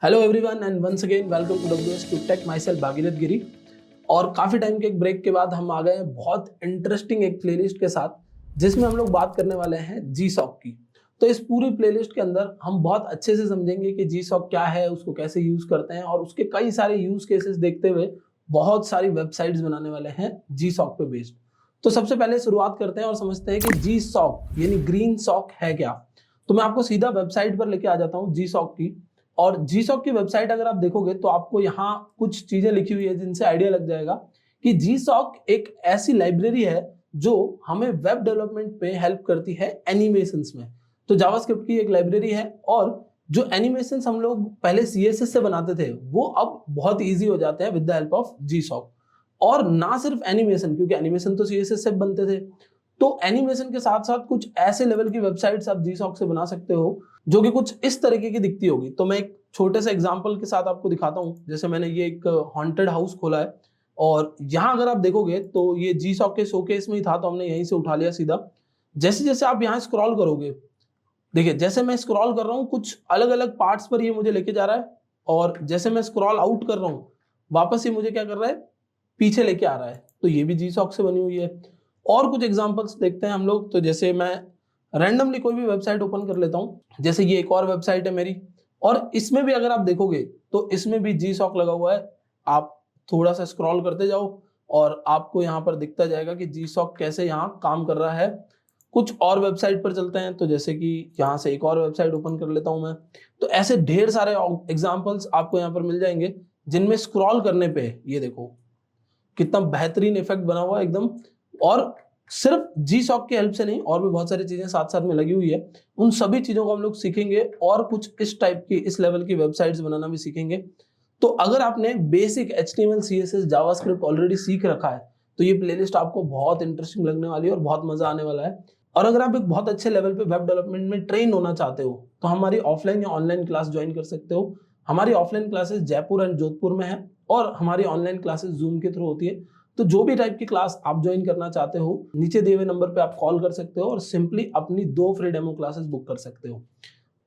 Hello everyone and once again welcome to WS two tech myself Bhagirath Giri. और काफ़ी time के एक break के बाद हम आ गए हैं बहुत इंटरेस्टिंग एक प्लेलिस्ट के साथ, जिसमें हम लोग बात करने वाले हैं जीसॉक की। तो इस पूरी प्लेलिस्ट के अंदर हम बहुत अच्छे से समझेंगे कि जीसॉक क्या है, उसको कैसे यूज़ करते हैं और उसके कई सारे यूज़ केसेस देखते हुए बहुत सारी वेबसाइट्स बनाने वाले हैं जीसॉक पे बेस्ड। तो सबसे पहले शुरुआत करते हैं और समझते हैं कि जीसॉक यानी ग्रीन सॉक है क्या। तो मैं आपको सीधा वेबसाइट पर लेके आ जाता हूँ जीसॉक की। और जीसॉक की वेबसाइट अगर आप देखोगे तो आपको यहाँ कुछ चीजें लिखी हुई है जिनसे आइडिया लग जाएगा कि जीसॉक एक ऐसी लाइब्रेरी है जो हमें वेब डेवलपमेंट पे हेल्प करती है एनिमेशंस में। तो जावास्क्रिप्ट की एक लाइब्रेरी है और जो एनिमेशंस हम लोग पहले सीएसएस से बनाते थे वो अब बहुत इजी हो जाते हैं विद द हेल्प ऑफ जीसॉक। और ना सिर्फ एनिमेशन, क्योंकि एनिमेशन तो सीएसएस से बनते थे, तो एनिमेशन के साथ साथ कुछ ऐसे लेवल की वेबसाइट्स आप जीसॉक से बना सकते हो जो कि कुछ इस तरीके की दिखती होगी। तो मैं एक छोटे से एग्जांपल के साथ आपको दिखाता हूँ। जैसे मैंने ये एक हॉन्टेड हाउस खोला है और यहाँ अगर आप देखोगे तो ये जीसॉक के शोकेस में ही था, तो हमने यहीं से उठा लिया सीधा। जैसे जैसे आप यहाँ स्क्रॉल करोगे, देखिए जैसे मैं स्क्रॉल कर रहा हूँ कुछ अलग अलग पार्ट्स पर ये मुझे लेके जा रहा है, और जैसे मैं स्क्रॉल आउट कर रहा हूँ वापस ये मुझे क्या कर रहा है, पीछे लेके आ रहा है। तो ये भी जीसॉक से बनी हुई है। और कुछ एग्जांपल्स देखते हैं हम लोग। तो जैसे मैं रैंडमली कोई भी वेबसाइट ओपन कर लेता हूँ, जैसे ये एक और वेबसाइट है मेरी, और इसमें भी अगर आप देखोगे तो इसमें भी जीसॉक लगा हुआ है। आप थोड़ा सा स्क्रॉल करते जाओ और आपको यहाँ पर दिखता जाएगा कि जीसॉक कैसे यहाँ काम कर रहा है। कुछ और वेबसाइट पर चलते हैं, तो जैसे कि यहाँ से एक और वेबसाइट ओपन कर लेता हूँ मैं। तो ऐसे ढेर सारे एग्जांपल्स आपको यहाँ पर मिल जाएंगे जिनमें स्क्रॉल करने पे ये देखो कितना बेहतरीन इफेक्ट बना हुआ है एकदम। और सिर्फ जीसॉक की हेल्प से नहीं, और भी बहुत सारी चीजें साथ साथ में लगी हुई है। उन सभी चीजों को हम लोग सीखेंगे और कुछ इस टाइप की, इस लेवल की वेबसाइट्स बनाना भी सीखेंगे। तो अगर आपने basic HTML CSS JavaScript already सीख रखा है तो ये प्लेलिस्ट आपको बहुत इंटरेस्टिंग लगने वाली है और बहुत मजा आने वाला है। और अगर आप एक बहुत अच्छे लेवल पे वेब डेवलपमेंट में ट्रेन होना चाहते हो तो हमारी ऑफलाइन या ऑनलाइन क्लास ज्वाइन कर सकते हो। हमारी offline classes Jaipur and Jodhpur में है और हमारी ऑनलाइन क्लासेस जूम के थ्रू होती है। तो जो भी टाइप की क्लास आप ज्वाइन करना चाहते हो नीचे दिए हुए नंबर पे आप कॉल कर सकते हो और सिंपली अपनी 2 फ्री डेमो क्लासेस बुक कर सकते हो।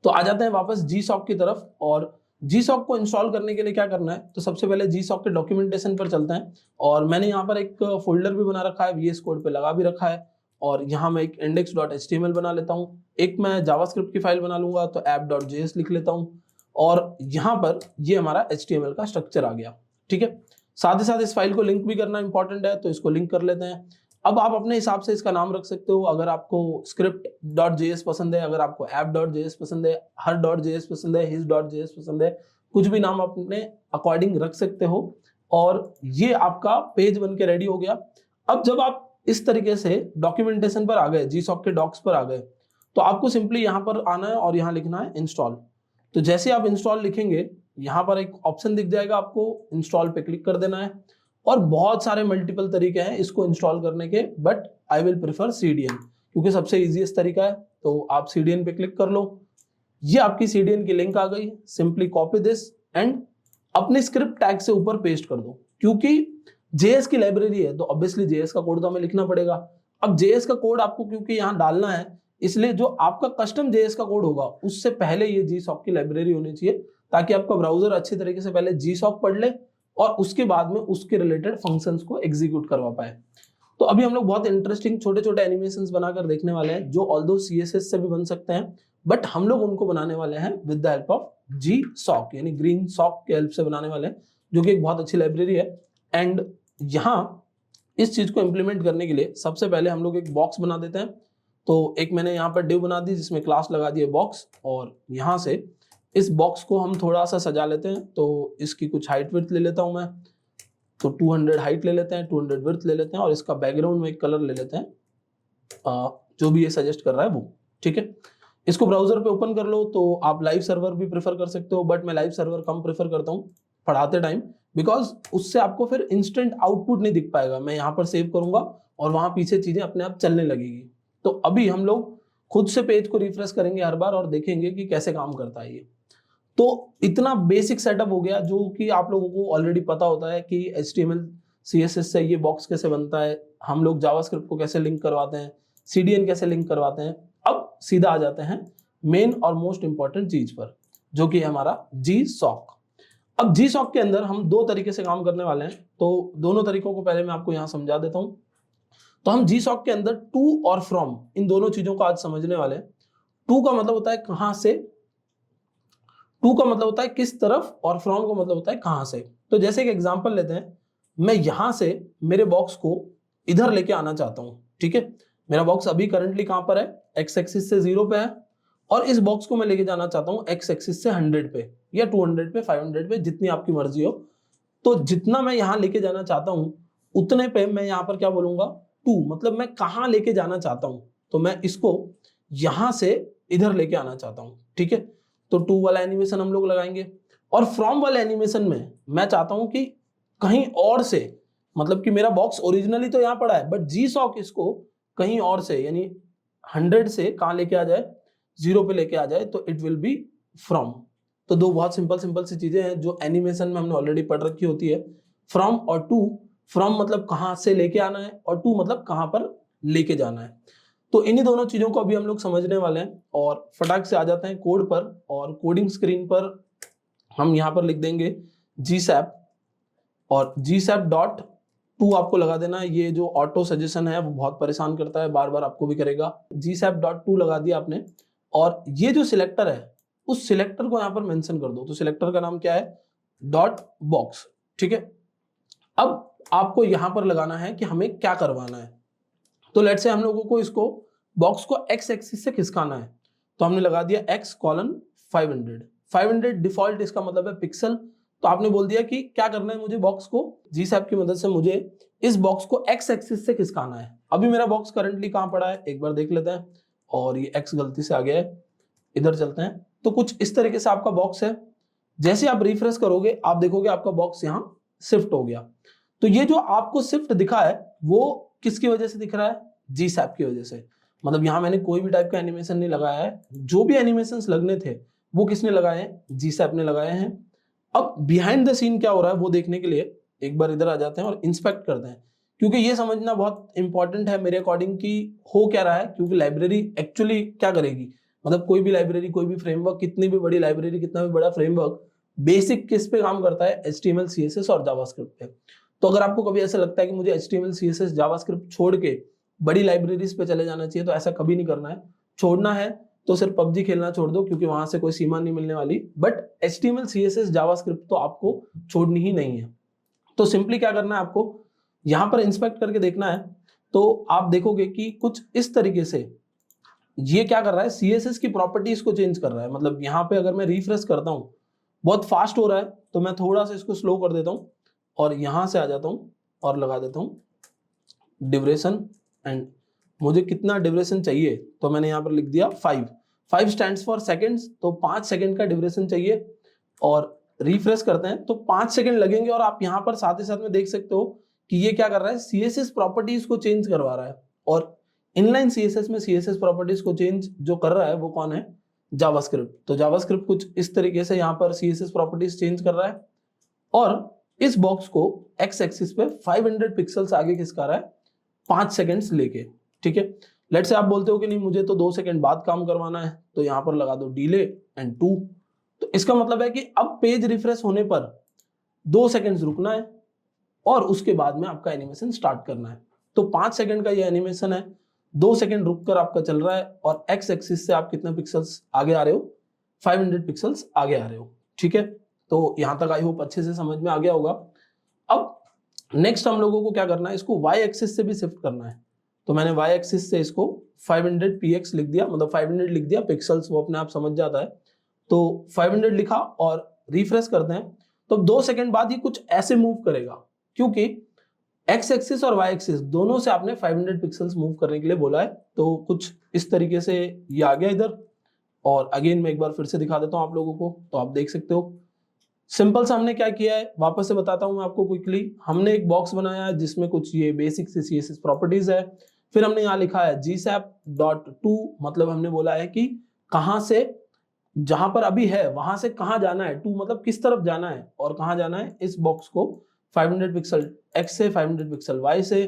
तो आ जाते हैं वापस जीसॉक की तरफ। और जीसॉक को इंस्टॉल करने के लिए क्या करना है, तो सबसे पहले जीसॉक के डॉक्यूमेंटेशन पर चलते हैं। और मैंने यहाँ पर एक फोल्डर भी बना रखा है, VS कोड पे लगा भी रखा है। और यहाँ मैं एक index.html बना लेता हूँ, एक मैं जावास्क्रिप्ट की फाइल बना लूंगा तो app.js लिख लेता हूँ। और यहाँ पर ये हमारा HTML का स्ट्रक्चर आ गया, ठीक है। साथ ही साथ इस फाइल को लिंक भी करना इंपॉर्टेंट है, तो इसको लिंक कर लेते हैं। अब आप अपने हिसाब से इसका नाम रख सकते हो। अगर आपको script.js पसंद है, अगर आपको app.js पसंद है, her.js पसंद है, his.js पसंद है, कुछ भी नाम अपने अकॉर्डिंग रख सकते हो। और ये आपका पेज बन के रेडी हो गया। अब जब आप इस तरीके से डॉक्यूमेंटेशन पर आ गए, जीसॉक के डॉक्स पर आ गए, तो आपको सिंपली यहाँ पर आना है और यहाँ लिखना है इंस्टॉल। तो जैसे आप इंस्टॉल लिखेंगे यहाँ पर एक ऑप्शन दिख जाएगा, आपको इंस्टॉल पे क्लिक कर देना है। और बहुत सारे मल्टीपल तरीके हैं इसको इंस्टॉल करने के, but I will prefer CDN क्योंकि सबसे इजीएस्ट तरीका है। तो आप CDN पे क्लिक कर लो। ये आपकी CDN की लिंक आ गई। सिंपली कॉपी दिस एंड अपने स्क्रिप्ट टैग से ऊपर पेस्ट कर दो। क्योंकि JS की लाइब्रेरी है तो ऑब्वियसली JS का कोड तो हमें लिखना पड़ेगा। अब JS का कोड आपको क्योंकि यहाँ डालना है, इसलिए जो आपका कस्टम JS का कोड होगा उससे पहले ये जीसॉक की लाइब्रेरी होनी चाहिए, ताकि आपका ब्राउजर अच्छी तरीके से पहले जीसॉक पढ़ ले और उसके बाद में उसके रिलेटेड फंक्शंस को एग्जीक्यूट करवा पाए। तो अभी हम लोग बहुत इंटरेस्टिंग छोटे छोटे एनिमेशंस बनाकर देखने वाले हैं जो ऑल्दो CSS से भी बन सकते हैं, बट हम लोग उनको बनाने वाले हैं विद द हेल्प ऑफ जीसॉक यानी ग्रीन सॉक के हेल्प से बनाने वाले हैं, जो कि एक बहुत अच्छी लाइब्रेरी है। एंड यहाँ इस चीज को इंप्लीमेंट करने के लिए सबसे पहले हम लोग एक बॉक्स बना देते हैं। तो एक मैंने यहाँ पर डिव बना दी जिसमें क्लास लगा दिए बॉक्स, और यहाँ से इस बॉक्स को हम थोड़ा सा सजा लेते हैं। तो इसकी कुछ हाइट विड्थ ले लेता हूं मैं, तो 200 हाइट ले लेते हैं, 200 विड्थ ले लेते हैं, और इसका बैकग्राउंड में एक कलर ले लेते हैं जो भी ये सजेस्ट कर रहा है वो, ठीक है। इसको ब्राउजर पे ओपन कर लो। तो आप लाइव सर्वर भी प्रेफर कर सकते हो, बट मैं लाइव सर्वर कम प्रेफर करता हूँ पढ़ाते टाइम, बिकॉज उससे आपको फिर इंस्टेंट आउटपुट नहीं दिख पाएगा। मैं यहाँ पर सेव करूंगा और वहां पीछे चीजें अपने आप चलने लगेगी। तो अभी हम लोग खुद से पेज को रिफ्रेश करेंगे हर बार और देखेंगे कि कैसे काम करता है ये। तो इतना बेसिक सेटअप हो गया जो कि आप लोगों को ऑलरेडी पता होता है कि HTML CSS से ये बॉक्स कैसे बनता है, हम लोग जावास्क्रिप्ट को कैसे लिंक करवाते हैं, CDN कैसे लिंक करवाते हैं। अब सीधा आ जाते हैं मेन और मोस्ट इंपॉर्टेंट चीज पर। जो कि है हमारा जी सॉक। अब जी सॉक के अंदर हम दो तरीके से काम करने वाले हैं, तो दोनों तरीकों को पहले मैं आपको यहाँ समझा देता हूँ। तो हम जी सॉक के अंदर टू और फ्रॉम इन दोनों चीजों को आज समझने वाले हैं। टू का मतलब होता है कहां से, टू का मतलब होता है किस तरफ, और फ्रॉम का मतलब होता है कहां से। तो जैसे एक एग्जांपल लेते हैं, मैं यहां से मेरे बॉक्स को इधर लेके आना चाहता हूं, ठीक है। मेरा बॉक्स अभी करंटली कहां पर है, एक्स एक्सिस से 0 पे है, और इस बॉक्स को मैं लेके जाना चाहता हूं एक्स एक्सिस से 100 पे या 200 पे, 500 पे, जितनी आपकी मर्जी हो। तो जितना मैं यहां लेके जाना चाहता हूं उतने पे मैं यहां पर क्या बोलूंगा, टू, मतलब मैं कहां लेके जाना चाहता हूं, तो मैं इसको यहां से इधर लेके आना चाहता हूं, ठीक है। तो टू वाला एनिमेशन हम लोग लगाएंगे। और फ्रॉम वाले एनिमेशन में मैं चाहता हूं कि कहीं और से, मतलब कि मेरा बॉक्स ओरिजिनली तो यहां पड़ा है, बट जी सॉक इसको कहीं और से, यानी 100 से कहां लेके आ जाए, 0 पे लेके आ जाए, तो इट विल बी फ्रॉम। तो दो बहुत सिंपल सिंपल सी चीजें हैं जो एनिमेशन में हमने ऑलरेडी पढ़ रखी होती है, फ्रॉम और टू। फ्रॉम मतलब कहां से लेके आना है, और टू मतलब कहां पर लेके जाना है। तो इन्हीं दोनों चीजों को अभी हम लोग समझने वाले हैं, और फटाक से आ जाते हैं कोड पर। और कोडिंग स्क्रीन पर हम यहाँ पर लिख देंगे GSAP, और GSAP डॉट टू आपको लगा देना है। ये जो ऑटो सजेशन है वो बहुत परेशान करता है, बार बार आपको भी करेगा। GSAP डॉट टू लगा दिया आपने, और ये जो सिलेक्टर है उस सिलेक्टर को यहाँ पर मेंशन कर दो। तो सिलेक्टर का नाम क्या है, डॉट बॉक्स, ठीक है। अब आपको यहां पर लगाना है कि हमें क्या करवाना है। तो लेट्स से हम लोगों को इसको बॉक्स को एक्स एक्सिस से खिसकाना है, तो हमने लगा दिया x कॉलन 500। 500 डिफॉल्ट इसका मतलब है पिक्सल। तो आपने बोल दिया कि क्या करना है मुझे, बॉक्स को GSAP की मदद से मुझे इस बॉक्स को एक्स एक्सिस से खिसकाना है। अभी मेरा बॉक्स करंटली कहां पड़ा है एक बार देख लेते हैं, और ये x गलती से आ गया है, इधर चलते हैं। तो कुछ इस तरीके से आपका बॉक्स है। जैसे आप रिफ्रेश करोगे आप देखोगे आपका बॉक्स यहां शिफ्ट हो गया। तो ये जो आपको शिफ्ट दिखा है वो किसकी वजह से दिख रहा है, GSAP की वजह से। मतलब यहां मैंने कोई भी टाइप का एनिमेशन नहीं लगाया है, जो भी एनिमेशंस लगने थे वो किसने लगाए हैं, GSAP ने लगाए हैं। अब बिहाइंड द सीन क्या हो रहा है वो देखने के लिए एक बार इधर आ जाते हैं और इंस्पेक्ट करते हैं, क्योंकि ये समझना बहुत इंपॉर्टेंट है मेरे अकॉर्डिंग कि हो क्या रहा है। क्योंकि लाइब्रेरी एक्चुअली क्या करेगी, मतलब कोई भी लाइब्रेरी, कोई भी फ्रेमवर्क, कितनी भी बड़ी लाइब्रेरी, कितना भी बड़ा फ्रेमवर्क, बेसिक किस पे काम करता है, HTML CSS और जावास्क्रिप्ट पे। तो अगर आपको कभी ऐसा लगता है कि मुझे HTML CSS जावास्क्रिप्ट छोड़ के बड़ी लाइब्रेरीज पे चले जाना चाहिए, तो ऐसा कभी नहीं करना है। छोड़ना है तो सिर्फ PUBG खेलना छोड़ दो, क्योंकि वहां से कोई सीमा नहीं मिलने वाली। बट HTML CSS जावास्क्रिप्ट तो आपको छोड़नी ही नहीं है। तो सिंपली क्या करना है आपको, यहां पर इंस्पेक्ट करके देखना है। तो आप देखोगे कि कुछ इस तरीके से ये क्या कर रहा है, CSS की प्रॉपर्टीज को चेंज कर रहा है। मतलब यहाँ पे अगर मैं रिफ्रेश करता हूँ बहुत फास्ट हो रहा है, तो मैं थोड़ा सा इसको स्लो कर देता हूँ और यहां से आ जाता हूँ और लगा देता हूँ ड्यूरेशन। एंड मुझे कितना ड्यूरेशन चाहिए, तो मैंने यहाँ पर लिख दिया 5। 5 स्टैंड्स फॉर सेकंड्स, तो 5 सेकंड का ड्यूरेशन चाहिए। और रिफ्रेश करते हैं तो 5 सेकंड लगेंगे। और आप यहाँ पर साथ ही साथ में देख सकते हो कि ये क्या कर रहा है, CSS प्रॉपर्टीज को चेंज करवा रहा है। और इनलाइन CSS में CSS प्रॉपर्टीज को चेंज जो कर रहा है वो कौन है, जावास्क्रिप्ट। तो जावास्क्रिप्ट कुछ इस तरीके से यहाँ पर CSS प्रॉपर्टीज चेंज कर रहा है, और इस बॉक्स को एक्स एक्सिस पे 500 पिक्सल्स आगे खिसका रहा है 5 सेकंड्स लेके, ठीक है। लेट से आप बोलते हो कि नहीं मुझे तो 2 सेकंड बाद काम करवाना है, तो यहां पर लगा दो डिले एंड 2। तो इसका मतलब है कि अब पेज रिफ्रेश होने पर 2 सेकंड्स रुकना है और उसके बाद में आपका एनिमेशन स्टार्ट करना है। तो 5 सेकंड का ये एनिमेशन है, 2 सेकंड रुक कर आपका चल रहा है, और एक्स एक्सिस से आप कितने पिक्सल्स आगे आ रहे हो, 500 पिक्सल्स आगे आ रहे हो, ठीक है। तो यहां तक आई होप अच्छे से समझ में आ गया होगा। अब नेक्स्ट हम लोगों को क्या करना है, इसको वाई एक्सिस से भी शिफ्ट करना है। तो मैंने वाई एक्सिस से इसको 500 px लिख दिया, मतलब 500 लिख दिया, पिक्सल्स वो अपने आप समझ जाता है। तो 500 लिखा और रिफ्रेश करते हैं, तो 2 सेकंड बाद ये कुछ ऐसे मूव करेगा, क्योंकि एक्स एक्सिस और वाई एक्सिस दोनों से आपने 500 पिक्सल्स मूव करने के लिए बोला है। तो कुछ इस तरीके से ये आ गया इधर। और अगेन मैं एक बार फिर से दिखा देता हूं आप लोगों को, तो आप देख सकते हो सिंपल सा हमने क्या किया है, वापस से बताता हूं मैं आपको क्विकली। हमने एक बॉक्स बनाया है जिसमें कुछ ये बेसिक से CSS प्रॉपर्टीज है। फिर हमने यहाँ लिखा है GSAP.to, मतलब हमने बोला है कि कहां से, जहां पर अभी है वहां से कहां जाना है, टू मतलब किस तरफ जाना है और कहां जाना है। इस बॉक्स को 500 पिक्सल एक्स से, 500 पिक्सल वाई से,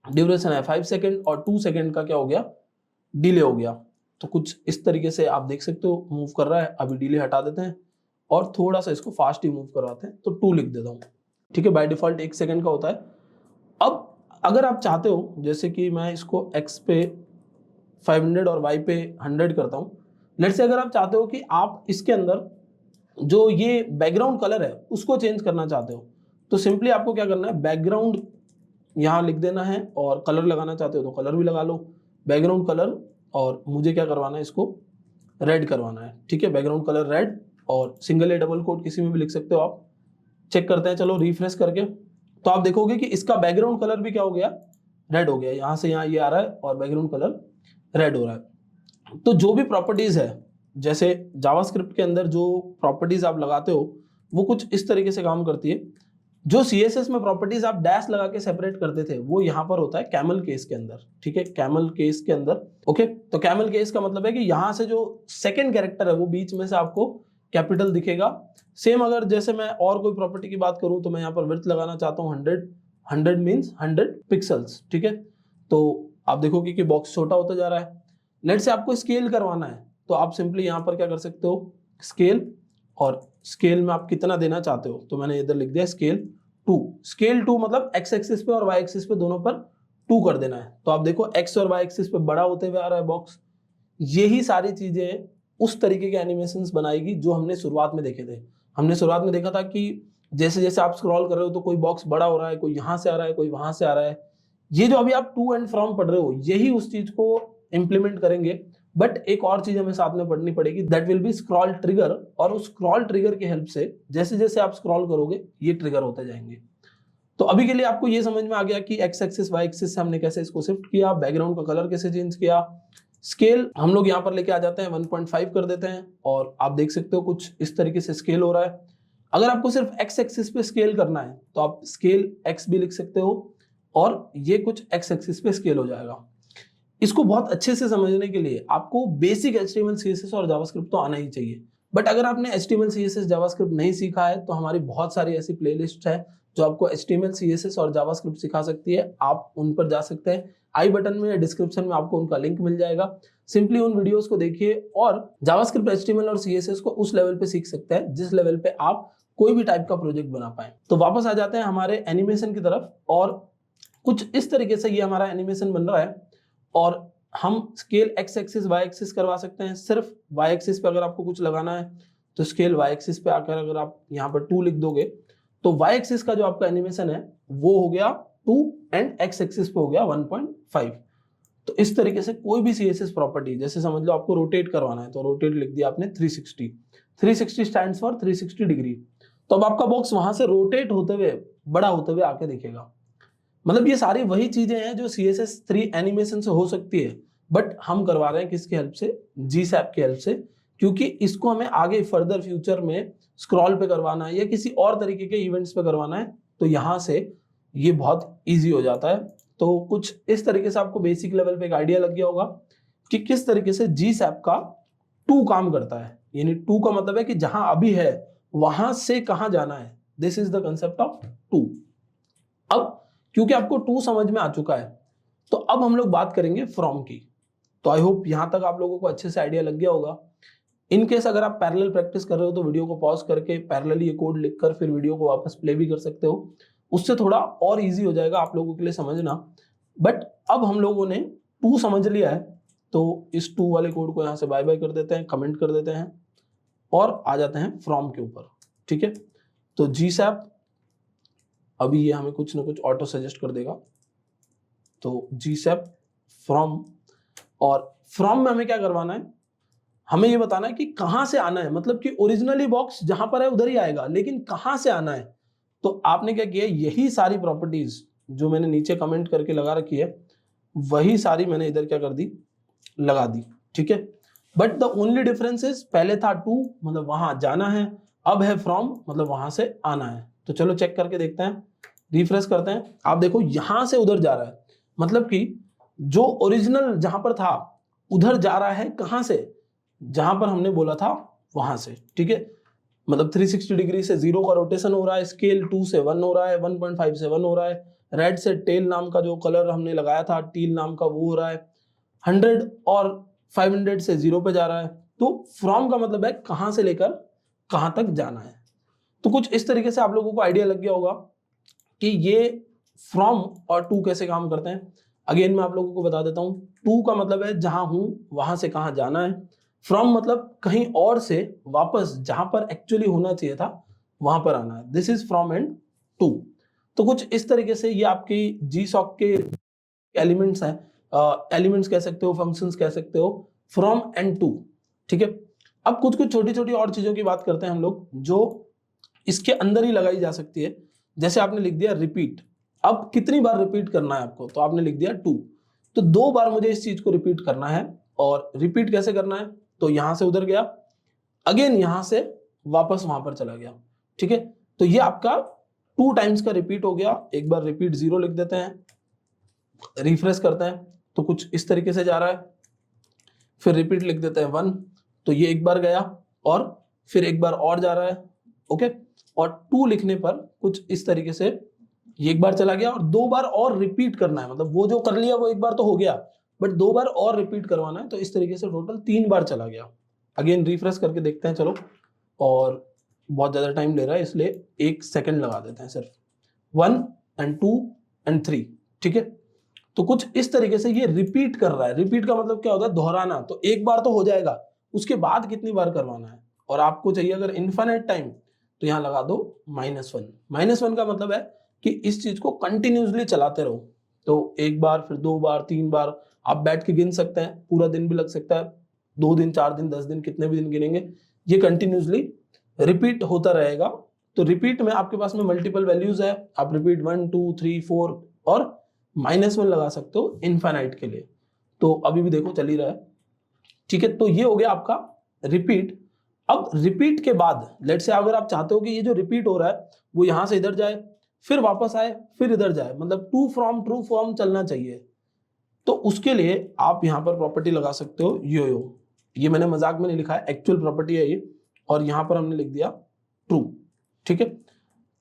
ड्यूरेशन है 5 सेकेंड, और 2 सेकेंड का क्या हो गया, डिले हो गया। तो कुछ इस तरीके से आप देख सकते हो मूव कर रहा है। अभी डिले हटा देते हैं और थोड़ा सा इसको फास्ट ही मूव करवाते हैं, तो 2 लिख देता हूँ, ठीक है। बाय डिफॉल्ट 1 सेकंड का होता है। अब अगर आप चाहते हो, जैसे कि मैं इसको x पे 500 और y पे 100 करता हूँ, लेट्स से अगर आप चाहते हो कि आप इसके अंदर जो ये बैकग्राउंड कलर है उसको चेंज करना चाहते हो, तो सिंपली आपको क्या करना है, बैकग्राउंड यहाँ लिख देना है और कलर लगाना चाहते हो तो कलर भी लगा लो, बैकग्राउंड कलर, और मुझे क्या करवाना है, इसको रेड करवाना है, ठीक है। बैकग्राउंड कलर रेड, और सिंगल या डबल कोट किसी में भी लिख सकते हो आप। चेक करते हैं, चलो रिफ्रेश करके, तो आप देखोगे कि इसका बैकग्राउंड कलर भी क्या हो गया, रेड हो गया। यहाँ से यहाँ ये आ रहा है और बैकग्राउंड कलर रेड हो रहा है। तो जो भी प्रॉपर्टीज है, जैसे जावास्क्रिप्ट के अंदर जो प्रॉपर्टीज आप लगाते हो वो कुछ इस तरीके से काम करती है। जो सीएसएस में प्रॉपर्टीज आप डैश लगा के सेपरेट करते थे वो यहाँ पर होता है कैमल केस के अंदर, ठीक है, कैमल केस के अंदर। ओके, तो कैमल केस का मतलब है कि यहाँ से जो सेकंड कैरेक्टर है वो बीच में से आपको कैपिटल दिखेगा। सेम अगर जैसे मैं और कोई प्रॉपर्टी की बात करूं तो मैं यहाँ पर विड्थ लगाना चाहता हूँ 100 मीन्स 100 पिक्सल्स, ठीक है। तो आप देखोगे कि बॉक्स छोटा होता जा रहा है। लेट से आपको स्केल करवाना है तो आप सिंपली यहाँ पर क्या कर सकते हो, स्केल, और स्केल में आप कितना देना चाहते हो, तो मैंने इधर लिख दिया स्केल 2। स्केल 2 मतलब एक्स एक्सिस पे और वाई एक्सिस पे दोनों पर 2 कर देना है। तो आप देखो एक्स और वाई एक्सिस पे बड़ा होते हुए आ रहा है बॉक्स। यही सारी चीजें उस तरीके के एनिमेशंस बनाएगी जो हमने शुरुआत में देखे थे। हमने शुरुआत में देखा था कि जैसे जैसे आप स्क्रॉल कर रहे हो तो कोई बॉक्स बड़ा हो रहा है, कोई यहाँ से आ रहा है, कोई वहां से आ रहा है। ये जो अभी आप टू एंड फ्रॉम पढ़ रहे हो यही उस चीज को इंप्लीमेंट करेंगे। बट एक और चीज हमें साथ में पढ़नी पड़ेगी, that will be scroll trigger, और उस स्क्रॉल ट्रिगर की हेल्प से जैसे जैसे आप स्क्रॉल करोगे ये ट्रिगर होते जाएंगे। तो अभी के लिए आपको ये समझ में आ गया कि एक्स एक्सिस वाई एक्सिस से हमने कैसे इसको शिफ्ट किया, बैकग्राउंड का कलर कैसे चेंज किया। स्केल हम लोग यहाँ पर लेके आ जाते हैं, 1.5 कर देते हैं, और आप देख सकते हो कुछ इस तरीके से स्केल हो रहा है। अगर आपको सिर्फ एक्स एक्सिस पे स्केल करना है तो आप स्केल एक्स भी लिख सकते हो, और ये कुछ एक्स एक्सिस पे स्केल हो जाएगा। इसको बहुत अच्छे से समझने के लिए आपको बेसिक HTML CSS और जावास्क्रिप्ट तो आना ही चाहिए। बट अगर आपने HTML CSS जावास्क्रिप्ट नहीं सीखा है तो हमारी बहुत सारी ऐसी प्लेलिस्ट है जो आपको HTML CSS और जावास्क्रिप्ट सिखा सकती है। आप उन पर जा सकते हैं, आई बटन में या डिस्क्रिप्शन में आपको उनका लिंक मिल जाएगा। सिंपली उन वीडियोस को देखिए और जावास्क्रिप्ट, HTML और CSS को उस लेवल पे सीख सकते हैं जिस लेवल पे आप कोई भी टाइप का प्रोजेक्ट बना पाए। तो वापस आ जाते हैं हमारे एनिमेशन की तरफ, और कुछ इस तरीके से ये हमारा एनिमेशन बन रहा है। और हम scale X axis Y axis करवा सकते हैं। सिर्फ वाई एक्सिस पे अगर आपको कुछ लगाना है तो स्केल वाई एक्सिस पे आकर अगर आप यहाँ पर 2 लिख दोगे तो वाई एक्सिस का जो आपका एनिमेशन है वो हो गया 2 एंड एक्स एक्सिस पे हो गया 1.5। तो इस तरीके से कोई भी CSS प्रॉपर्टी, जैसे समझ लो आपको रोटेट करवाना है तो रोटेट लिख दिया आपने 360। 360 स्टैंड्स फॉर 360 डिग्री। तो अब आपका बॉक्स वहां से रोटेट होते हुए बड़ा होते हुए आके दिखेगा। मतलब ये सारी वही चीजें हैं जो CSS3 एनिमेशन से हो सकती है, बट हम करवा रहे हैं किसकी हेल्प से, GSAP की हेल्प से, क्योंकि इसको हमें आगे फर्दर फ्यूचर में स्क्रॉल पे करवाना है या किसी और तरीके के इवेंट्स पे करवाना है तो यहाँ से ये बहुत ईजी हो जाता है। तो कुछ इस तरीके से आपको बेसिक लेवल पे एक आइडिया लग गया होगा कि किस तरीके से GSAP का 2 काम करता है। यानी 2 का मतलब है कि जहां अभी है वहां से कहां जाना है। This is the concept of 2। अब क्योंकि आपको 2 समझ में आ चुका है तो अब हम लोग बात करेंगे फ्रॉम की। तो आई होप यहां तक आप लोगों को अच्छे से आइडिया लग गया होगा। इन केस अगर आप पैरेलल प्रैक्टिस कर रहे हो तो वीडियो को पॉज करके पैरेलली ये कोड लिखकर फिर वीडियो को वापस प्ले भी कर सकते हो, उससे थोड़ा और इजी हो जाएगा आप लोगों के लिए समझना। बट अब हम लोगों ने 2 समझ लिया है तो इस 2 वाले कोड को यहाँ से बाय बाय कर देते हैं, कमेंट कर देते हैं और आ जाते हैं फ्रॉम के ऊपर। ठीक है, तो GSAP अभी ये हमें कुछ ना कुछ ऑटो सजेस्ट कर देगा। तो GSAP फ्रॉम, और फ्रॉम में हमें क्या करवाना है, हमें ये बताना है कि कहां से आना है। मतलब कि ओरिजिनली बॉक्स जहां पर है उधर ही आएगा, लेकिन कहां से आना है। तो आपने क्या किया, यही सारी प्रॉपर्टीज जो मैंने नीचे कमेंट करके लगा रखी है वही सारी मैंने इधर क्या कर दी, लगा दी। ठीक है, but the only difference is पहले था टू मतलब वहां जाना है, अब है फ्रॉम मतलब वहां से आना है। तो चलो चेक करके देखते हैं, रिफ्रेश करते हैं। आप देखो यहां से उधर जा रहा है, मतलब कि जो ओरिजिनल जहां पर था उधर जा रहा है। कहां से, जहां पर हमने बोला था वहां से। ठीक है, मतलब 360 डिग्री से 0 का रोटेशन हो रहा है, स्केल 2 से 1 हो रहा है, 1.5 से 1 हो रहा है, रेड से टेल नाम का जो कलर हमने लगाया था टील नाम का वो हो रहा है, 100 और 500 से 0 पे जा रहा है। तो फ्रॉम का मतलब है कहां से लेकर कहां तक जाना है। तो कुछ इस तरीके से आप लोगों को आइडिया लग गया होगा कि ये फ्रॉम और टू कैसे काम करते हैं। अगेन मैं आप लोगों को बता देता हूं, टू का मतलब है जहां हूं वहां से कहां जाना है। फ्रॉम मतलब कहीं और से वापस जहां पर एक्चुअली होना चाहिए था वहां पर आना है। This is from end to. तो कुछ इस तरीके से ये आपकी जीसॉक के एलिमेंट्स हैं, एलिमेंट्स कह सकते हो, फंक्शंस कह सकते हो, फ्रॉम एंड टू। ठीक है, अब कुछ कुछ छोटी छोटी और चीजों की बात करते हैं हम लोग जो इसके अंदर ही लगाई जा सकती है। जैसे आपने लिख दिया रिपीट, अब कितनी बार रिपीट करना है आपको, तो आपने लिख दिया 2, तो 2 बार मुझे इस चीज को रिपीट करना है। और रिपीट कैसे करना है, तो यहां से उधर गया, अगेन यहां से वापस वहां पर चला गया। ठीक है, तो ये आपका 2 टाइम्स का रिपीट हो गया। एक बार रिपीट 0 लिख देते हैं, रिफ्रेश करते हैं तो कुछ इस तरीके से जा रहा है। फिर रिपीट लिख देते हैं 1, तो ये एक बार गया और फिर एक बार और जा रहा है। ओके, और 2 लिखने पर कुछ इस तरीके से ये एक बार चला गया और 2 बार और रिपीट करना है। मतलब वो जो कर लिया वो एक बार तो हो गया, बट 2 बार और रिपीट करवाना है। तो इस तरीके से टोटल 3 बार चला गया। अगेन रिफ्रेश करके देखते हैं चलो, और बहुत ज्यादा टाइम ले रहा है इसलिए 1 सेकंड लगा देते हैं सिर्फ। 1 एंड 2 एंड 3। ठीक है, तो कुछ इस तरीके से ये रिपीट कर रहा है। रिपीट का मतलब क्या होता है, दोहराना। तो एक बार तो हो जाएगा, उसके बाद कितनी बार करवाना है। और आपको चाहिए अगर इनफाइनाइट टाइम, तो यहां लगा दो -1। -1 का मतलब है कि इस चीज को कंटिन्यूसली चलाते रहो। तो एक बार, फिर 2 बार, 3 बार, आप बैठ के गिन सकते हैं, पूरा दिन भी लग सकता है, 2 दिन, 4 दिन, 10 दिन, कितने भी दिन गिनेंगे, ये कंटिन्यूसली रिपीट होता रहेगा। तो रिपीट में आपके पास में मल्टीपल वैल्यूज है, आप रिपीट 1 2 3 4 और -1 लगा सकते हो इनफाइनाइट के लिए। तो अभी भी देखो चल ही रहा है। ठीक है, तो ये हो गया आपका रिपीट। अब रिपीट के बाद लेट से अगर आप चाहते हो कि ये जो रिपीट हो रहा है वो यहां से इधर जाए, फिर वापस आए, फिर इधर जाए, मतलब टू फ्रॉम ट्रू फॉर्म चलना चाहिए, तो उसके लिए आप यहां पर प्रॉपर्टी लगा सकते हो यो यो। ये मैंने मजाक में नहीं लिखा है, एक्चुअल प्रॉपर्टी है ये, और यहां पर हमने लिख दिया ट्रू। ठीक है,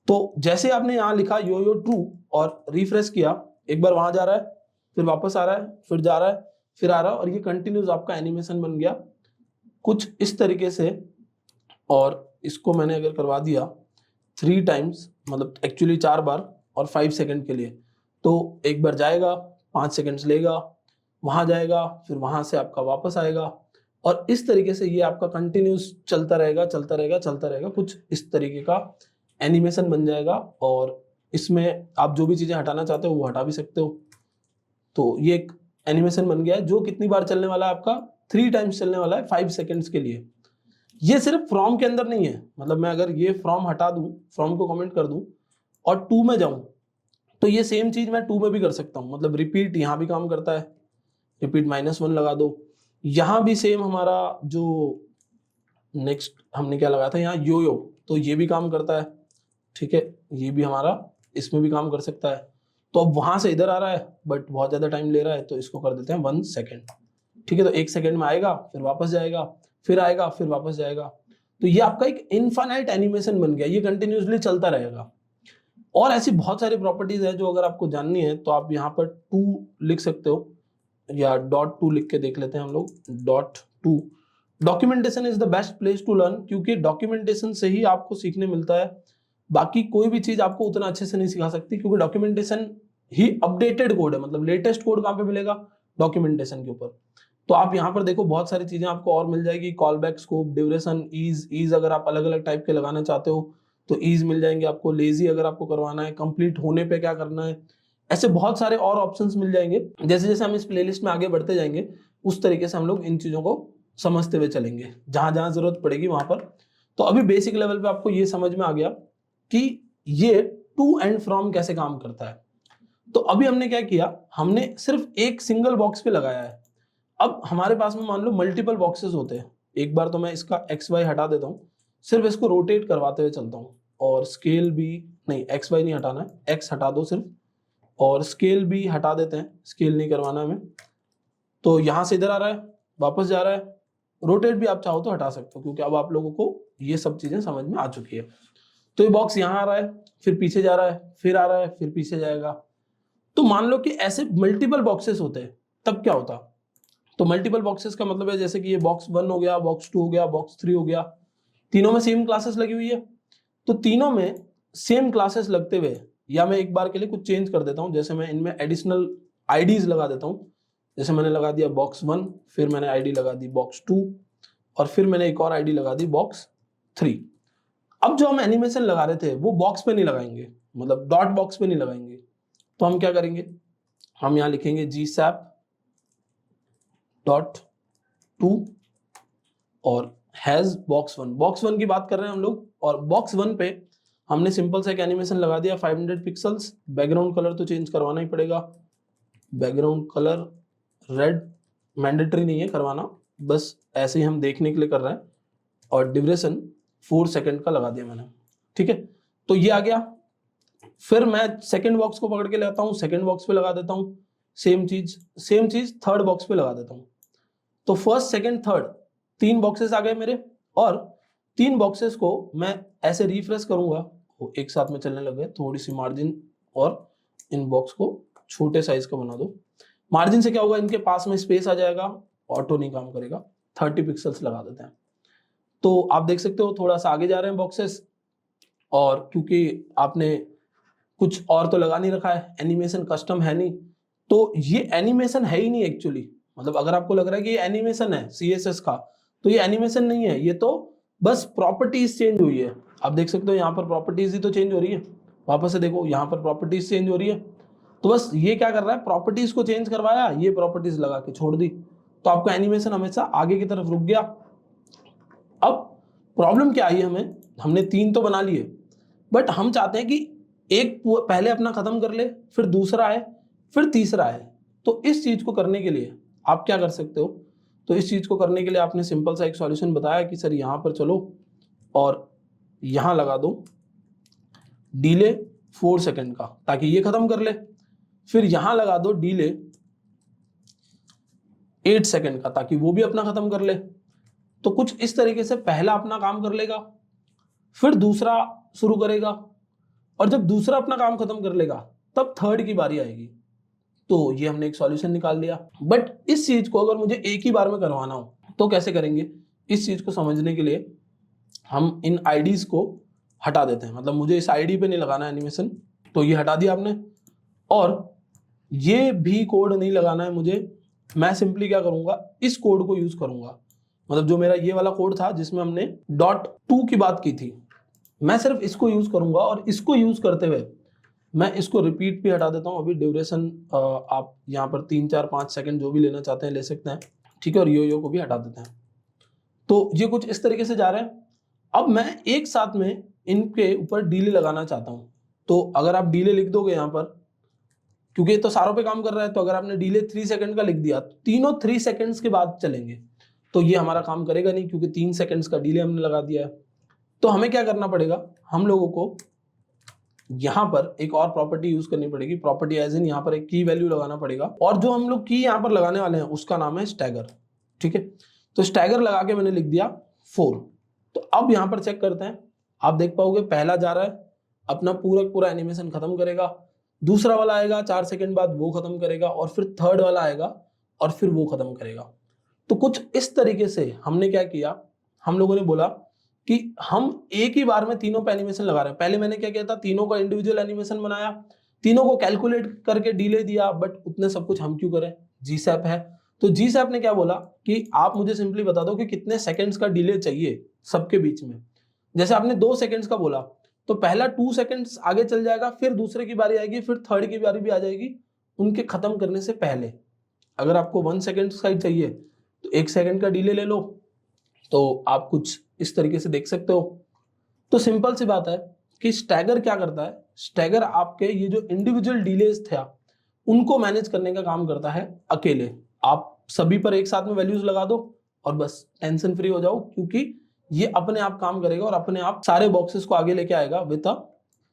तो जैसे आपने यहां लिखा यो यो ट्रू और रिफ्रेश किया, एक बार वहां जा रहा है, फिर वापस आ रहा है, फिर जा रहा है, फिर आ रहा है, और ये कंटिन्यूस आपका एनिमेशन बन गया कुछ इस तरीके से। और इसको मैंने अगर करवा दिया 3 टाइम्स, मतलब एक्चुअली 4 बार और 5 सेकंड के लिए, तो एक बार जाएगा, 5 सेकंड्स लेगा, वहां जाएगा, फिर वहां से आपका वापस आएगा, और इस तरीके से ये आपका कंटिन्यूस चलता रहेगा, चलता रहेगा, चलता रहेगा। कुछ इस तरीके का एनिमेशन बन जाएगा, और इसमें आप जो भी चीजें हटाना चाहते हो वो हटा भी सकते हो। तो ये एक एनिमेशन बन गया है जो कितनी बार चलने वाला है आपका, 3 टाइम्स चलने वाला है 5 सेकंड्स के लिए। ये सिर्फ फ्रॉम के अंदर नहीं है, मतलब मैं अगर ये फ्रॉम हटा दूं, फ्रॉम को कमेंट कर दूं और 2 में जाऊं, तो ये सेम चीज मैं 2 में भी कर सकता हूं। मतलब रिपीट यहां भी काम करता है, रिपीट -1 लगा दो। यहां भी सेम हमारा जो नेक्स्ट हमने क्या लगाया था यहाँ यो यो, तो ये भी काम करता है। ठीक है, ये भी हमारा इसमें भी काम कर सकता है। तो अब वहां से इधर आ रहा है बट बहुत ज्यादा टाइम ले रहा है, तो इसको कर देते हैं 1 सेकेंड। ठीक है, तो 1 सेकेंड में आएगा, फिर वापस जाएगा, फिर आएगा, फिर वापस जाएगा। तो ये आपका एक इनफाइनाइट एनिमेशन बन गया, ये कंटिन्यूसली चलता रहेगा। और ऐसी बहुत सारी प्रॉपर्टीज है जो अगर आपको जाननी है तो आप यहाँ पर 2 लिख सकते हो, या .2 लिख के देख लेते हैं हम लोग, .2। Documentation is the best place to learn, क्योंकि डॉक्यूमेंटेशन से ही आपको सीखने मिलता है। बाकी कोई भी चीज आपको उतना अच्छे से नहीं सिखा सकती, क्योंकि डॉक्यूमेंटेशन ही अपडेटेड कोड है। मतलब लेटेस्ट कोड कहाँ पे मिलेगा, डॉक्यूमेंटेशन के ऊपर। तो आप यहाँ पर देखो बहुत सारी चीजें आपको और मिल जाएगी, कॉल बैक, स्कोप, ड्यूरेशन, ईज अगर आप अलग अलग टाइप के लगाना चाहते हो तो ईज मिल जाएंगे आपको, लेजी अगर आपको करवाना है, कंप्लीट होने पे क्या करना है, ऐसे बहुत सारे और ऑप्शंस मिल जाएंगे। जैसे जैसे हम इस प्लेलिस्ट में आगे बढ़ते जाएंगे उस तरीके से हम लोग इन चीजों को समझते हुए चलेंगे, जहां जहां जरूरत पड़ेगी वहां पर। तो अभी बेसिक लेवल पे आपको ये समझ में आ गया कि ये टू एंड फ्रॉम कैसे काम करता है। तो अभी हमने क्या किया, हमने सिर्फ एक सिंगल बॉक्स पे लगाया है। अब हमारे पास में मान लो मल्टीपल बॉक्सेस होते हैं। एक बार तो मैं इसका एक्स वाई हटा देता हूँ, सिर्फ इसको रोटेट करवाते हुए चलता हूँ, और स्केल भी नहीं, एक्स वाई नहीं हटाना है, एक्स हटा दो सिर्फ, और स्केल भी हटा देते हैं, स्केल नहीं करवाना हमें। तो यहां से इधर आ रहा है, वापस जा रहा है, रोटेट भी आप चाहो तो हटा सकते हो, क्योंकि अब आप लोगों को ये सब चीजें समझ में आ चुकी है। तो ये बॉक्स यहाँ आ रहा है, फिर पीछे जा रहा है, फिर आ रहा है, फिर पीछे जाएगा। तो मान लो कि ऐसे मल्टीपल बॉक्सेस होते हैं, तब क्या होता, तो मल्टीपल बॉक्सेस का मतलब है जैसे कि ये बॉक्स 1 हो गया, बॉक्स 2 हो गया, बॉक्स 3 हो गया, तीनों में सेम क्लासेस लगी हुई है। तो तीनों में सेम क्लासेस लगते हुए, या मैं एक बार के लिए कुछ चेंज कर देता हूं, जैसे मैं इनमें एडिशनल आईडीज लगा देता हूं। जैसे मैंने लगा दिया बॉक्स 1, फिर मैंने आईडी लगा दी बॉक्स 2, और फिर मैंने एक और आईडी लगा दी बॉक्स 3। अब जो हम एनिमेशन लगा रहे थे वो बॉक्स पे नहीं लगाएंगे, मतलब डॉट बॉक्स पे नहीं लगाएंगे। तो हम क्या करेंगे, हम यहां लिखेंगे GSAP डॉट टू और हैज बॉक्स 1। बॉक्स 1 की बात कर रहे हैं हम लोग, और बॉक्स 1 पे हमने सिंपल सा एक एनिमेशन लगा दिया 500 पिक्सल्स। बैकग्राउंड कलर तो चेंज करवाना ही पड़ेगा, बैकग्राउंड कलर रेड मैंडेटरी नहीं है करवाना, बस ऐसे ही हम देखने के लिए कर रहे हैं। और ड्यूरेशन 4 सेकंड का लगा दिया मैंने, ठीक है। तो ये आ गया। फिर मैं सेकंड बॉक्स को पकड़ के ले आता हूँ, सेकंड बॉक्स पे लगा देता हूँ सेम चीज थर्ड बॉक्स पे लगा देता हूँ। तो फर्स्ट सेकंड थर्ड 3 बॉक्सेस आ गए मेरे, और 3 बॉक्सेस को मैं ऐसे रिफ्रेश करूंगा, वो एक साथ में चलने लग गए। थोड़ी सी मार्जिन और इन बॉक्स को छोटे साइज का बना दो। मार्जिन से क्या होगा, इनके पास में स्पेस आ जाएगा, ऑटो नहीं काम करेगा। 30 पिक्सल्स लगा देते हैं। तो आप देख सकते हो थोड़ा सा आगे जा रहे हैं बॉक्सेस, और क्योंकि आपने कुछ और तो लगा नहीं रखा है, एनिमेशन कस्टम है नहीं, तो ये एनिमेशन है ही नहीं एक्चुअली। मतलब अगर आपको लग रहा है कि ये एनिमेशन है CSS का, तो ये एनिमेशन नहीं है, ये तो बस प्रॉपर्टीज चेंज हुई है। आप देख सकते हो यहाँ पर प्रॉपर्टीज ही तो चेंज हो रही है। वापस से देखो, यहाँ पर प्रॉपर्टीज चेंज हो रही है। तो बस ये क्या कर रहा है, प्रॉपर्टीज को चेंज करवाया, ये प्रॉपर्टीज लगा के छोड़ दी, तो आपका एनिमेशन हमेशा आगे की तरफ रुक गया। अब प्रॉब्लम क्या आई हमें, हमने 3 तो बना लिए, बट हम चाहते हैं कि एक पहले अपना खत्म कर ले, फिर दूसरा है, फिर तीसरा है। तो इस चीज को करने के लिए आप क्या कर सकते हो, तो इस चीज को करने के लिए आपने सिंपल सा एक सॉल्यूशन बताया कि सर यहां पर चलो और यहां लगा दो डिले 4 सेकंड का, ताकि ये खत्म कर ले। फिर यहां लगा दो डिले 8 सेकंड का, ताकि वो भी अपना खत्म कर ले। तो कुछ इस तरीके से पहला अपना काम कर लेगा, फिर दूसरा शुरू करेगा, और जब दूसरा अपना काम खत्म कर लेगा तब थर्ड की बारी आएगी। तो ये हमने एक सॉल्यूशन निकाल लिया। बट इस चीज को अगर मुझे एक ही बार में करवाना हो तो कैसे करेंगे, इस चीज को समझने के लिए हम इन आईडीज को हटा देते हैं। मतलब मुझे इस आईडी पे नहीं लगाना एनिमेशन, तो ये हटा दिया आपने, और ये भी कोड नहीं लगाना है मुझे। मैं सिंपली क्या करूंगा, इस कोड को यूज करूंगा। मतलब जो मेरा ये वाला कोड था जिसमें हमने .2 की बात की थी, मैं सिर्फ इसको यूज करूंगा, और इसको यूज करते हुए मैं इसको रिपीट भी हटा देता हूं। अभी ड्यूरेशन आप यहाँ पर 3, 4, 5 सेकंड जो भी लेना चाहते हैं ले सकते हैं, ठीक है। और यो को भी हटा देते हैं। तो ये कुछ इस तरीके से जा रहे हैं। अब मैं एक साथ में इनके ऊपर डिले लगाना चाहता हूं। तो अगर आप डिले लिख दोगे यहाँ पर, क्योंकि ये तो सारों पे काम कर रहा है, तो अगर आपने डिले 3 सेकंड का लिख दिया तो तीनों 3 सेकंड्स के बाद चलेंगे, तो ये हमारा काम करेगा नहीं, क्योंकि 3 सेकंड्स का डिले हमने लगा दिया है। तो हमें क्या करना पड़ेगा, हम लोगों को यहां पर एक और प्रॉपर्टी यूज करनी पड़ेगी। प्रॉपर्टी एज इन यहाँ पर एक की वैल्यू लगाना पड़ेगा, और जो हम लोग की यहाँ पर लगाने वाले हैं उसका नाम है स्टैगर, ठीक है। तो स्टैगर लगा के मैंने लिख दिया 4। तो अब यहाँ पर चेक करते हैं, आप देख पाओगे पहला जा रहा है, अपना पूरा एनिमेशन खत्म करेगा, दूसरा वाला आएगा 4 सेकंड बाद वो खत्म करेगा, और फिर थर्ड वाला आएगा और फिर वो खत्म करेगा। तो कुछ इस तरीके से हमने क्या किया, हम लोगों ने बोला कि हम एक ही बार में तीनों पे एनिमेशन लगा रहे हैं। पहले मैंने क्या किया था, तीनों का इंडिविजुअल एनिमेशन बनाया, तीनों को कैलकुलेट करके डिले दिया, बट उतने सब कुछ हम क्यों करें, GSAP है। तो GSAP ने क्या बोला कि आप मुझे सिंपली बता दो कि कितने सेकंड्स का डिले चाहिए सबके बीच में। जैसे आपने 2 सेकंड्स का बोला, तो पहला 2 सेकंड्स आगे चल जाएगा, फिर दूसरे की बारी आएगी, फिर थर्ड की बारी भी आ जाएगी उनके खत्म करने से पहले। अगर आपको 1 सेकंड का ही चाहिए तो 1 सेकंड का डिले ले लो। तो आप कुछ इस तरीके से देख सकते हो। तो सिंपल सी बात है कि स्टैगर क्या करता है, स्टैगर आपके ये जो इंडिविजुअल डिलेज था उनको मैनेज करने का काम करता है अकेले। आप सभी पर एक साथ में वैल्यूज लगा दो और बस टेंशन फ्री हो जाओ, क्योंकि ये अपने आप काम करेगा और अपने आप सारे बॉक्सेस को आगे लेके आएगा with a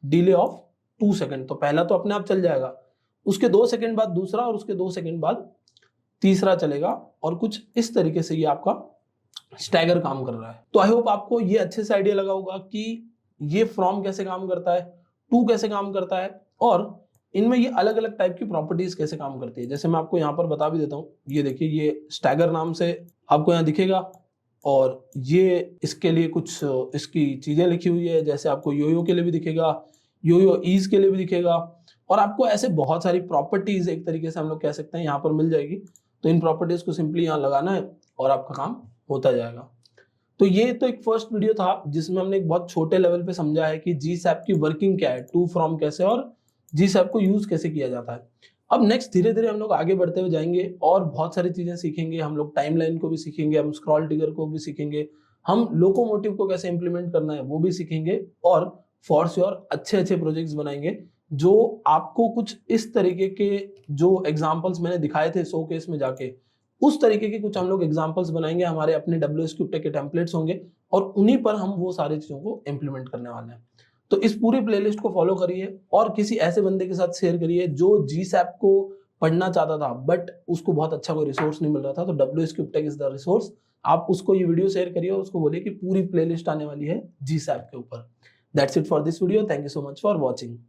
delay of 2 second. तो पहला तो अपने आप चल जाएगा, उसके 2 सेकंड बाद दूसरा, और उसके 2 सेकंड बाद तीसरा चलेगा, और कुछ इस तरीके से ये आपका स्टैगर काम कर रहा है। तो आई होप आपको ये अच्छे से आइडिया लगा होगा कि ये फ्रॉम कैसे काम करता है, टू कैसे काम करता है, और इनमें ये अलग अलग टाइप की प्रॉपर्टीज कैसे काम करती है, जैसे मैं आपको यहाँ पर बता भी देता हूँ। ये देखिए, ये स्टैगर नाम से आपको यहाँ दिखेगा, और ये इसके लिए कुछ इसकी चीजें लिखी हुई है, जैसे आपको योयो के लिए भी दिखेगा, योयो ईज के लिए भी दिखेगा, और आपको ऐसे बहुत सारी प्रॉपर्टीज एक तरीके से हम लोग कह सकते हैं यहाँ पर मिल जाएगी। तो इन प्रॉपर्टीज को सिंपली यहाँ लगाना है और आपका काम होता जाएगा। तो ये तो एक फर्स्ट वीडियो था जिसमें हमने एक बहुत छोटे लेवल पे समझा है कि जीसैप की वर्किंग क्या है, टू फ्रॉम कैसे, और जीसैप को यूज कैसे किया जाता है। अब नेक्स्ट धीरे धीरे हम लोग आगे बढ़ते हुए जाएंगे और बहुत सारी चीजें सीखेंगे। हम लोग टाइमलाइन को भी सीखेंगे, हम स्क्रॉल ट्रिगर को भी सीखेंगे, हम लोकोमोटिव को कैसे इंप्लीमेंट करना है वो भी सीखेंगे, और फॉर श्योर अच्छे अच्छे प्रोजेक्ट्स बनाएंगे जो आपको कुछ इस तरीके के जो एग्जाम्पल्स मैंने दिखाए थे शो केस में जाके, उस तरीके के कुछ हम लोग एग्जाम्पल्स बनाएंगे। हमारे अपने WSCube के टेम्पलेट्स होंगे और उन्हीं पर हम वो सारी चीजों को इंप्लीमेंट करने वाले हैं। तो इस पूरी प्लेलिस्ट को फॉलो करिए और किसी ऐसे बंदे के साथ शेयर करिए जो जीसैप को पढ़ना चाहता था बट उसको बहुत अच्छा कोई रिसोर्स नहीं मिल रहा था। तो WSCube इज द रिसोर्स। आप उसको ये वीडियो शेयर करिए और उसको बोलिए कि पूरी प्लेलिस्ट आने वाली है जीसैप के ऊपर। That's it for this video. Thank you so much for watching.